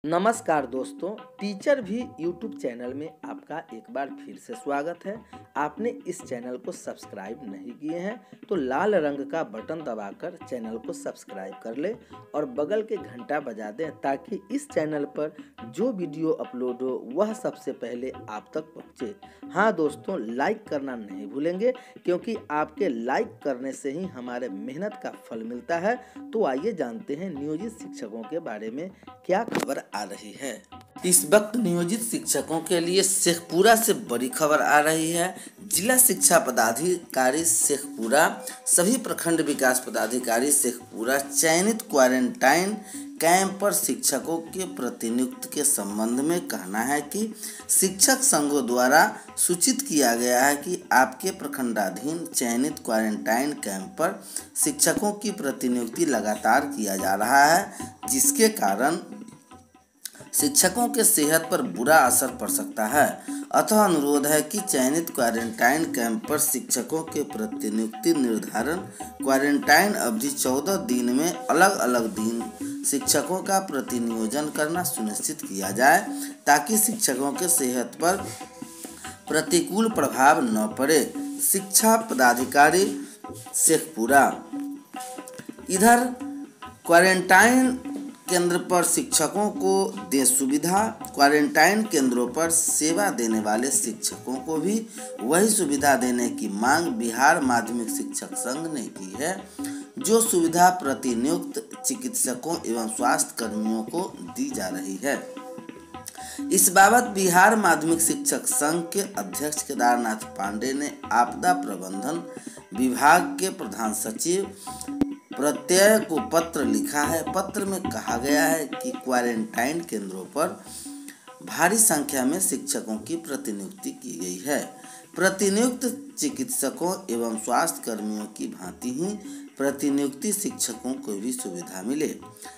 नमस्कार दोस्तों, टीचर भी यूट्यूब चैनल में आपका एक बार फिर से स्वागत है। आपने इस चैनल को सब्सक्राइब नहीं किए हैं तो लाल रंग का बटन दबाकर चैनल को सब्सक्राइब कर ले और बगल के घंटा बजा दें ताकि इस चैनल पर जो वीडियो अपलोड हो वह सबसे पहले आप तक पहुंचे। हाँ दोस्तों, लाइक करना नहीं भूलेंगे क्योंकि आपके लाइक करने से ही हमारे मेहनत का फल मिलता है। तो आइए जानते हैं नियोजित शिक्षकों के बारे में क्या खबर आ रही है। इस वक्त नियोजित शिक्षकों के लिए शेखपुरा से बड़ी खबर आ रही है। जिला शिक्षा पदाधिकारी शेखपुरा, सभी प्रखंड विकास पदाधिकारी शेखपुरा चयनित क्वारंटाइन कैंप पर शिक्षकों के प्रतिनियुक्ति के संबंध में कहना है कि शिक्षक संघों द्वारा सूचित किया गया है कि आपके प्रखंडाधीन चयनित क्वारंटाइन कैंप पर शिक्षकों की प्रतिनियुक्ति लगातार किया जा रहा है, जिसके कारण शिक्षकों के सेहत पर बुरा असर पड़ सकता है। अतः अनुरोध है कि चयनित क्वारंटाइन कैंप पर शिक्षकों के प्रतिनियुक्ति निर्धारण क्वारंटाइन अवधि 14 दिन में अलग अलग दिन शिक्षकों का प्रतिनियोजन करना सुनिश्चित किया जाए ताकि शिक्षकों के सेहत पर प्रतिकूल प्रभाव न पड़े। शिक्षा पदाधिकारी शेखपुरा। इधर क्वारंटाइन केंद्र पर शिक्षकों को दे सुविधा। क्वारंटाइन केंद्रों पर सेवा देने वाले शिक्षकों को भी वही सुविधा देने की मांग बिहार माध्यमिक शिक्षक संघ ने की है, जो सुविधा प्रतिनियुक्त चिकित्सकों एवं स्वास्थ्य कर्मियों को दी जा रही है। इस बाबत बिहार माध्यमिक शिक्षक संघ के अध्यक्ष केदारनाथ पांडे ने आपदा प्रबंधन विभाग के प्रधान सचिव प्रत्यय को पत्र लिखा है। पत्र में कहा गया है कि क्वारंटाइन केंद्रों पर भारी संख्या में शिक्षकों की प्रतिनियुक्ति की गई है। प्रतिनियुक्त चिकित्सकों एवं स्वास्थ्य कर्मियों की भांति ही प्रतिनियुक्ति शिक्षकों को भी सुविधा मिले।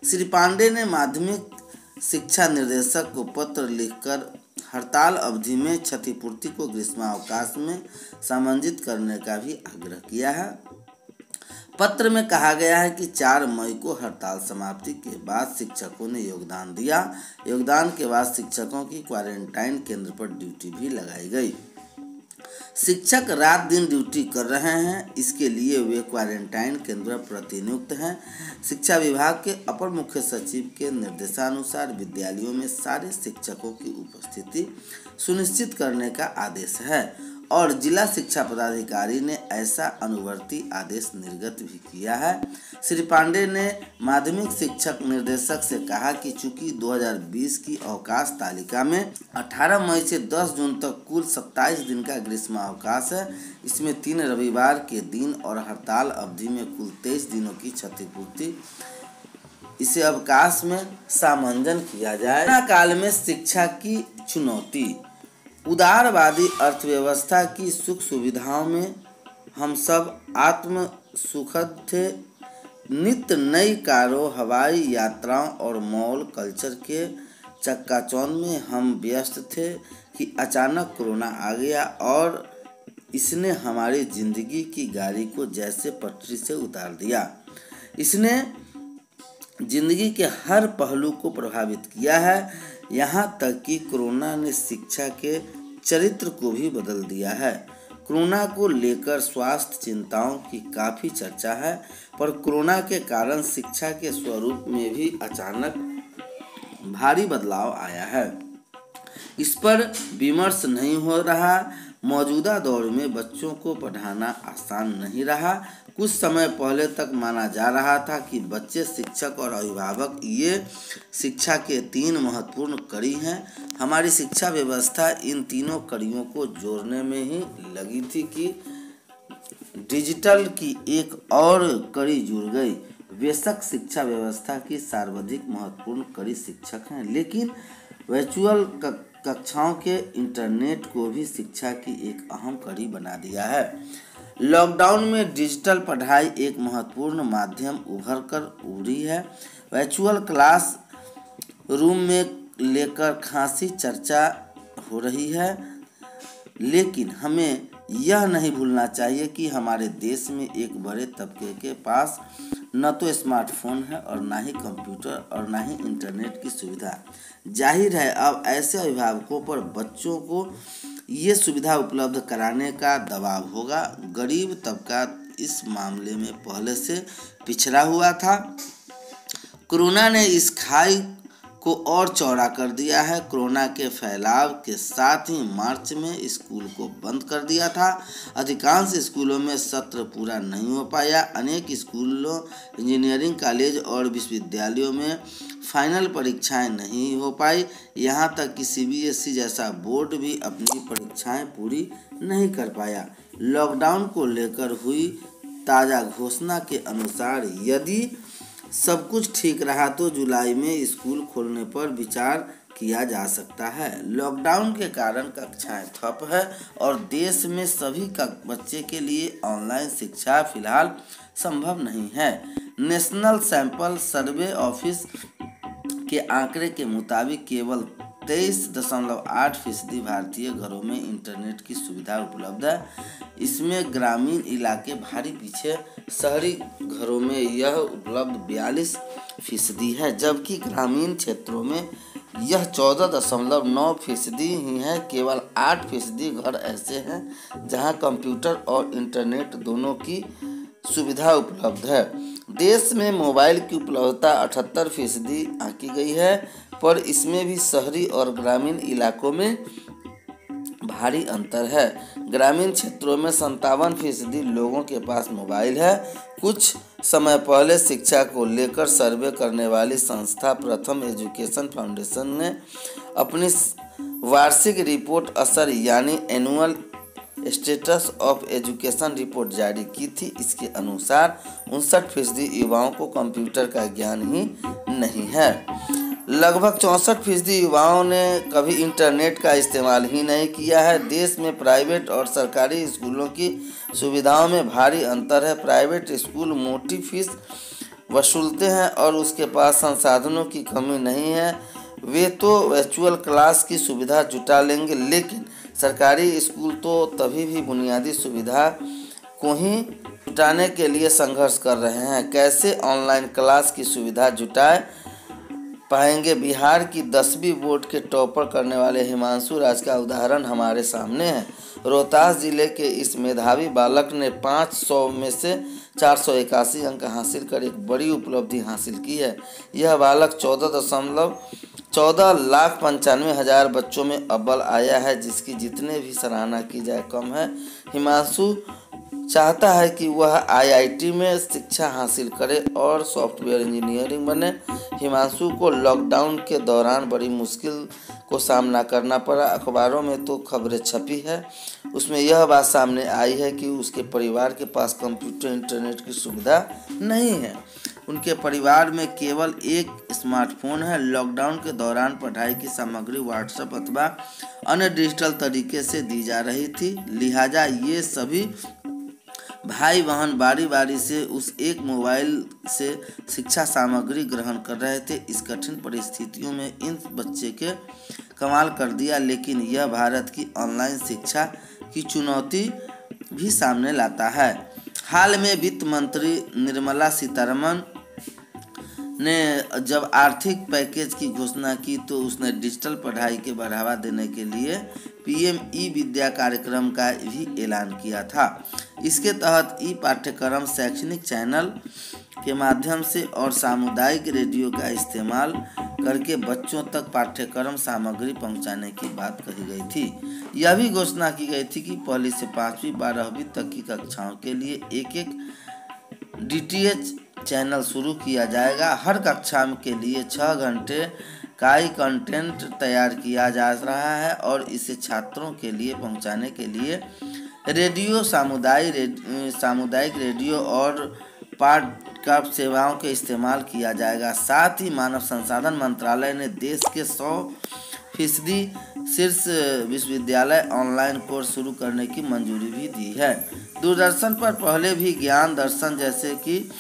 श्री पांडे ने माध्यमिक शिक्षा निर्देशक को पत्र लिखकर हड़ताल अवधि में क्षतिपूर्ति को ग्रीष्मावकाश में समन्वित करने का भी आग्रह किया है। पत्र में कहा गया है कि 4 मई को हड़ताल समाप्ति के बाद शिक्षकों ने योगदान दिया। योगदान के बाद शिक्षकों की क्वारंटाइन केंद्र पर ड्यूटी भी लगाई गई। शिक्षक रात दिन ड्यूटी कर रहे हैं, इसके लिए वे क्वारंटाइन केंद्र पर प्रतिनियुक्त हैं। शिक्षा विभाग के अपर मुख्य सचिव के निर्देशानुसार विद्यालयों में सारे शिक्षकों की उपस्थिति सुनिश्चित करने का आदेश है और जिला शिक्षा पदाधिकारी ने ऐसा अनुवर्ती आदेश निर्गत भी किया है। श्री पांडे ने माध्यमिक शिक्षक निर्देशक से कहा कि चूंकि 2020 की अवकाश तालिका में 18 मई से 10 जून तक कुल 27 दिन का ग्रीष्मावकाश है, इसमें 3 रविवार के दिन और हड़ताल अवधि में कुल 23 दिनों की क्षतिपूर्ति इसे अवकाश में सामंजन किया जाए। कोरोना काल में शिक्षा की चुनौती। उदारवादी अर्थव्यवस्था की सुख सुविधाओं में हम सब आत्म सुखद थे। नित्य नई कारों, हवाई यात्राओं और मॉल कल्चर के चक्काचौंध में हम व्यस्त थे कि अचानक कोरोना आ गया और इसने हमारी जिंदगी की गाड़ी को जैसे पटरी से उतार दिया। इसने जिंदगी के हर पहलू को प्रभावित किया है, यहाँ तक कि कोरोना ने शिक्षा के चरित्र को भी बदल दिया है। कोरोना को लेकर स्वास्थ्य चिंताओं की काफ़ी चर्चा है, पर कोरोना के कारण शिक्षा के स्वरूप में भी अचानक भारी बदलाव आया है। इस पर विमर्श नहीं हो रहा। मौजूदा दौर में बच्चों को पढ़ाना आसान नहीं रहा। कुछ समय पहले तक माना जा रहा था कि बच्चे, शिक्षक और अभिभावक ये शिक्षा के 3 महत्वपूर्ण कड़ी हैं। हमारी शिक्षा व्यवस्था इन तीनों कड़ियों को जोड़ने में ही लगी थी कि डिजिटल की एक और कड़ी जुड़ गई। बेशक शिक्षा व्यवस्था की सर्वाधिक महत्वपूर्ण कड़ी शिक्षक हैं, लेकिन वर्चुअल कक्षाओं के इंटरनेट को भी शिक्षा की एक अहम कड़ी बना दिया है। लॉकडाउन में डिजिटल पढ़ाई एक महत्वपूर्ण माध्यम उभर कर उभरी है। वर्चुअल क्लास रूम में लेकर खासी चर्चा हो रही है, लेकिन हमें यह नहीं भूलना चाहिए कि हमारे देश में एक बड़े तबके के पास न तो स्मार्टफोन है और ना ही कंप्यूटर और ना ही इंटरनेट की सुविधा। जाहिर है अब ऐसे अभिभावकों पर बच्चों को ये सुविधा उपलब्ध कराने का दबाव होगा। गरीब तबका इस मामले में पहले से पिछड़ा हुआ था। कोरोना ने इस खाई को और चौड़ा कर दिया है। कोरोना के फैलाव के साथ ही मार्च में स्कूल को बंद कर दिया था। अधिकांश स्कूलों में सत्र पूरा नहीं हो पाया। अनेक स्कूलों, इंजीनियरिंग कॉलेज और विश्वविद्यालयों में फाइनल परीक्षाएं नहीं हो पाई। यहाँ तक कि CBSE जैसा बोर्ड भी अपनी परीक्षाएं पूरी नहीं कर पाया। लॉकडाउन को लेकर हुई ताज़ा घोषणा के अनुसार यदि सब कुछ ठीक रहा तो जुलाई में स्कूल खोलने पर विचार किया जा सकता है। लॉकडाउन के कारण कक्षाएं ठप है और देश में सभी बच्चे के लिए ऑनलाइन शिक्षा फिलहाल संभव नहीं है। नेशनल सैंपल सर्वे ऑफिस के आंकड़े के मुताबिक केवल 23.8% भारतीय घरों में इंटरनेट की सुविधा उपलब्ध है। इसमें ग्रामीण इलाके भारी पीछे, शहरी घरों में यह उपलब्ध 42% है, जबकि ग्रामीण क्षेत्रों में यह 14.9% ही है। केवल 8% घर ऐसे हैं जहां कंप्यूटर और इंटरनेट दोनों की सुविधा उपलब्ध है। देश में मोबाइल की उपलब्धता 78% आंकी गई है, पर इसमें भी शहरी और ग्रामीण इलाकों में भारी अंतर है। ग्रामीण क्षेत्रों में 57% लोगों के पास मोबाइल है। कुछ समय पहले शिक्षा को लेकर सर्वे करने वाली संस्था प्रथम एजुकेशन फाउंडेशन ने अपनी वार्षिक रिपोर्ट असर यानी annual status of education report जारी की थी। इसके अनुसार 59% युवाओं को कंप्यूटर का ज्ञान ही नहीं है। लगभग 64% युवाओं ने कभी इंटरनेट का इस्तेमाल ही नहीं किया है। देश में प्राइवेट और सरकारी स्कूलों की सुविधाओं में भारी अंतर है। प्राइवेट स्कूल मोटी फीस वसूलते हैं और उसके पास संसाधनों की कमी नहीं है। वे तो वर्चुअल क्लास की सुविधा जुटा लेंगे, लेकिन सरकारी स्कूल तो तभी भी बुनियादी सुविधा को ही जुटाने के लिए संघर्ष कर रहे हैं। कैसे ऑनलाइन क्लास की सुविधा जुटाए पाएंगे? बिहार की 10वीं बोर्ड के टॉपर करने वाले हिमांशु राज का उदाहरण हमारे सामने है। रोहतास जिले के इस मेधावी बालक ने 500 में से 481 अंक हासिल कर एक बड़ी उपलब्धि हासिल की है। यह बालक 14,95,000 बच्चों में अव्वल आया है, जिसकी जितने भी सराहना की जाए कम है। हिमांशु चाहता है कि वह IIT में शिक्षा हासिल करे और सॉफ्टवेयर इंजीनियरिंग बने। हिमांशु को लॉकडाउन के दौरान बड़ी मुश्किल को सामना करना पड़ा। अखबारों में तो खबरें छपी है, उसमें यह बात सामने आई है कि उसके परिवार के पास कंप्यूटर इंटरनेट की सुविधा नहीं है। उनके परिवार में केवल एक स्मार्टफोन है। लॉकडाउन के दौरान पढ़ाई की सामग्री व्हाट्सएप अथवा अन्य डिजिटल तरीके से दी जा रही थी, लिहाजा ये सभी भाई बहन बारी बारी से उस एक मोबाइल से शिक्षा सामग्री ग्रहण कर रहे थे। इस कठिन परिस्थितियों में इन बच्चे के कमाल कर दिया, लेकिन यह भारत की ऑनलाइन शिक्षा की चुनौती भी सामने लाता है। हाल में वित्त मंत्री निर्मला सीतारमण ने जब आर्थिक पैकेज की घोषणा की तो उसने डिजिटल पढ़ाई के बढ़ावा देने के लिए PM ई-विद्या कार्यक्रम का भी ऐलान किया था। इसके तहत पाठ्यक्रम शैक्षणिक चैनल के माध्यम से और सामुदायिक रेडियो का इस्तेमाल करके बच्चों तक पाठ्यक्रम सामग्री पहुंचाने की बात कही गई थी। यह भी घोषणा की गई थी कि 1ली से 5वीं 12वीं तक की कक्षाओं के लिए एक DTH चैनल शुरू किया जाएगा। हर कक्षा के लिए 6 घंटे का ही कंटेंट तैयार किया जा रहा है और इसे छात्रों के लिए पहुंचाने के लिए रेडियो, सामुदायिक रेडियो और पॉडकास्ट सेवाओं के इस्तेमाल किया जाएगा। साथ ही मानव संसाधन मंत्रालय ने देश के 100% शीर्ष विश्वविद्यालय ऑनलाइन कोर्स शुरू करने की मंजूरी भी दी है। दूरदर्शन पर पहले भी ज्ञान दर्शन जैसे कि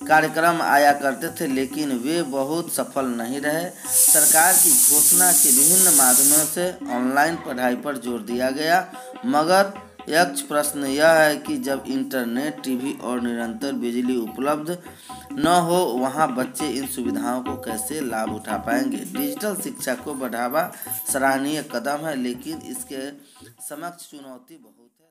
कार्यक्रम आया करते थे, लेकिन वे बहुत सफल नहीं रहे। सरकार की घोषणा के विभिन्न माध्यमों से ऑनलाइन पढ़ाई पर जोर दिया गया, मगर यक्ष प्रश्न यह है कि जब इंटरनेट, टीवी और निरंतर बिजली उपलब्ध न हो वहाँ बच्चे इन सुविधाओं को कैसे लाभ उठा पाएंगे। डिजिटल शिक्षा को बढ़ावा सराहनीय कदम है, लेकिन इसके समक्ष चुनौती बहुत है।